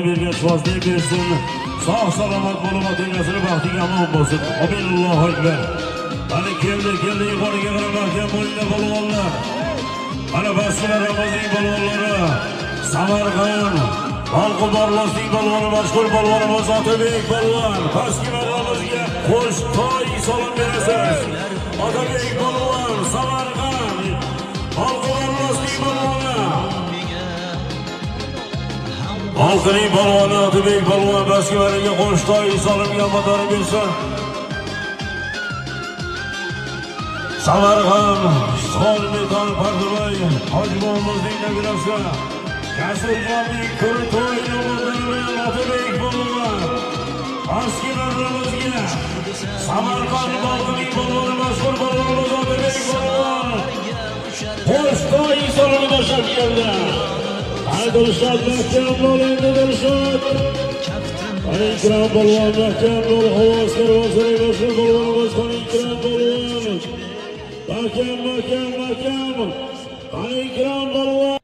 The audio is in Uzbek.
bergan shuvozlik bersin, sog' salomat bo'lib otangasini baxtiga omon bo'lsin. Allohu akbar. Mana keldi yuqoriga qarab mahkam bo'linglar polvonlar. Mana Basra Ramazon polvonlari, Samarqand Alqo'barlosning polvoni, mashhur polvonimiz Otabek polvon. Pastki maydonimizga qo'sh to'y salom berasiz. Otabek polvon, Samarqand Alqo'barlosning polvoni. Xalqining polvoni Otabek polvon pastki maydonga qo'sh to'y salomga mador bersin. Samarqand Xolmeton Parduray Hojimomizning nabirasi Kasurjonning ko'ri to'yini o'tirgan Otabek polvon. Pastki maydonimizga Samarqand xalqining polvoni, mashhur polvonimiz Otabek polvon qo'sh to'y salomga boshlab keldi. Dilshod mahkam bo'l, endi Dilshod. Ikrom polvon mahkam bo'l, havoskor bo'lsin, mashhur polvonimiz Ikrom polvon. Mahkam. Ikrom polvon.